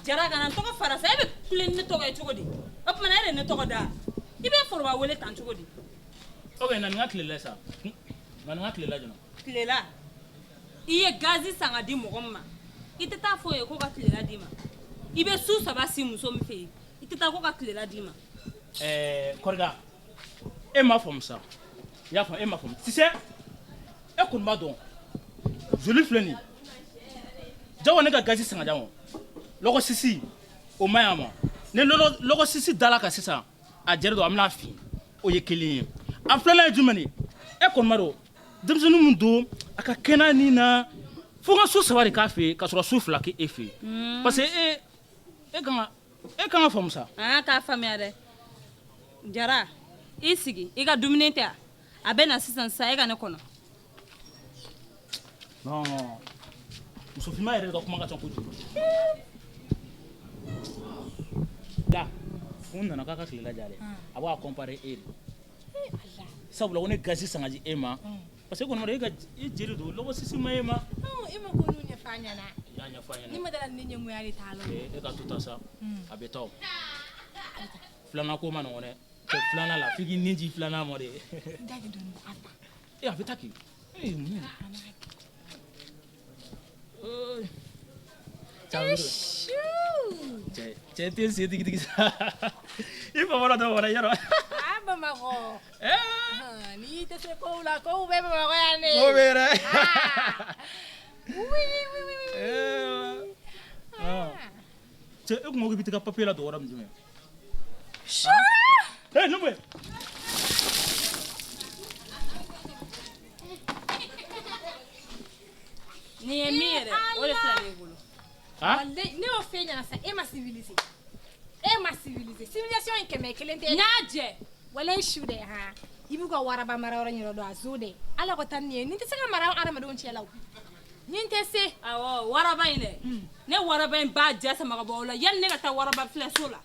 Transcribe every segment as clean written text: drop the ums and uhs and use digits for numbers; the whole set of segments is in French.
Jara kana to ka fara sa e be plen ne to ka cogo di o kuma na ne to ka da I be forba wele tan cogo di okay na nga klela sa na nga klela jona klela I ye gazi sanga di mo ma I te ta fo ye ko ka klela di ma I be su saba si muso mi fe I te ta ko ka klela di ma korga e ma fom sa ya fa e ma fom tu sais e kun ba don joli fleni jawo ne ka gazi sanga jawo logo sisi o mayama ne logo sisi dala ka sisa a jere do amna fi o ye kelen a flana jumani e kon maro demsonu mundo aka kena ni na fo ga so sawari ka fe ka so so fla ke e fe parce que e kan fam sa ah ka fam ya de Jara I sigi I ka dumuni tɛ a bɛ na sisan sa e ka ne kɔnɔ non muso fima yɛrɛ ka kuma ka ca kojugu da un nana k'a ka tilela jare a b'a comparer e sabula ko ne gasi sangaji e ma parce que kɔnɔ e ka e jeri do logo sisi ma e ma e ma ko nu ɲɛfɔ a ɲɛna ya ɲɛfɔ a ɲɛna ni ma dala ni ɲɛmuya de t'a la e ka to ta sa a bɛ taa filana ko ma nɔgɔn dɛ cɛ filana la f'i k'i ninji filana ma de dagi dɔɔni a ta e a bɛ taa k'i mun cɛ tɛ se digi sa I fa wala dɔ wɛrɛ yɔrɔ a Bamakɔ ni tɛ se kow la kow bɛ Bamakɔ yan ne ko bɛ yɛrɛ cɛ e kun ko k'i bɛ taa papier la dɔ wɛrɛ min jumɛn ne bɛ ni ye mi yɛrɛ o de filɛ ne bolo ne y'o f'e ɲɛna sa e ma civiliser civilisation in kɛmɛ kelen tɛ n'a jɛ wala I su dɛ ha I b'u ka waraba mara yɔrɔ ɲɛna dɔn a zo dɛ ala ko tan ni ye nin tɛ se ka mara adamadenw cɛ la o nin tɛ se awɔ waraba in dɛ ne waraba in b'a jɛ sama ka bɔ o la yanni ne ka taa waraba filɛ so la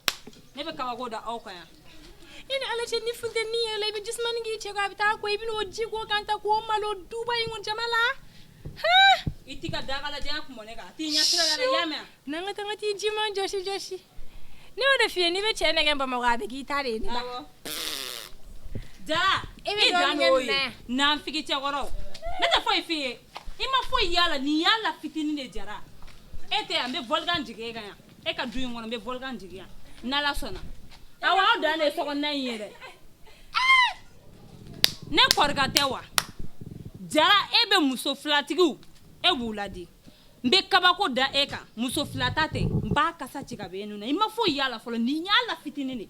ne bɛ kabako da aw kan yan I ni ala cɛ ni funteni yɛrɛ la I bɛ jisumani k'i cɛ ko a bɛ taa ko I bɛn'o ji ko kan ta k'o malo duba in ko jama la I t'i ka dagalajɛya kun bɔ ne kan a t'i ɲɛ sira la dɛ i y'a mɛn n'an ka taa ka t'i jiman jɔsi ne y'o de f'i ye n'i bɛ cɛ nɛgɛ Bamakɔ a bɛ k'i ta de ye ne ba Jara I bɛ I dan dɔɔnin n'o kɛ ye n'anfigi cɛkɔrɔw ne tɛ foyi f'i ye I ma foyi y'a la nin y'a la fitinin de Jara e tɛ yan n bɛ volcan jigin e kan yan e ka du in kɔnɔ n bɛ volcan jigin yan n'Ala sɔnna awɔ aw dan de ye sokɔnɔna in ye dɛ ne kɔrɔkɛ tɛ wa Jara e bɛ muso filatigiw e b'u ladi n bɛ kabako da e kan muso filata tɛ n b'a kasa ci ka bɔ e nun na I ma foyi y'a la fɔlɔ nin y'a la fitinin de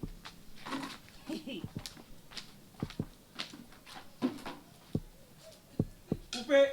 Coupé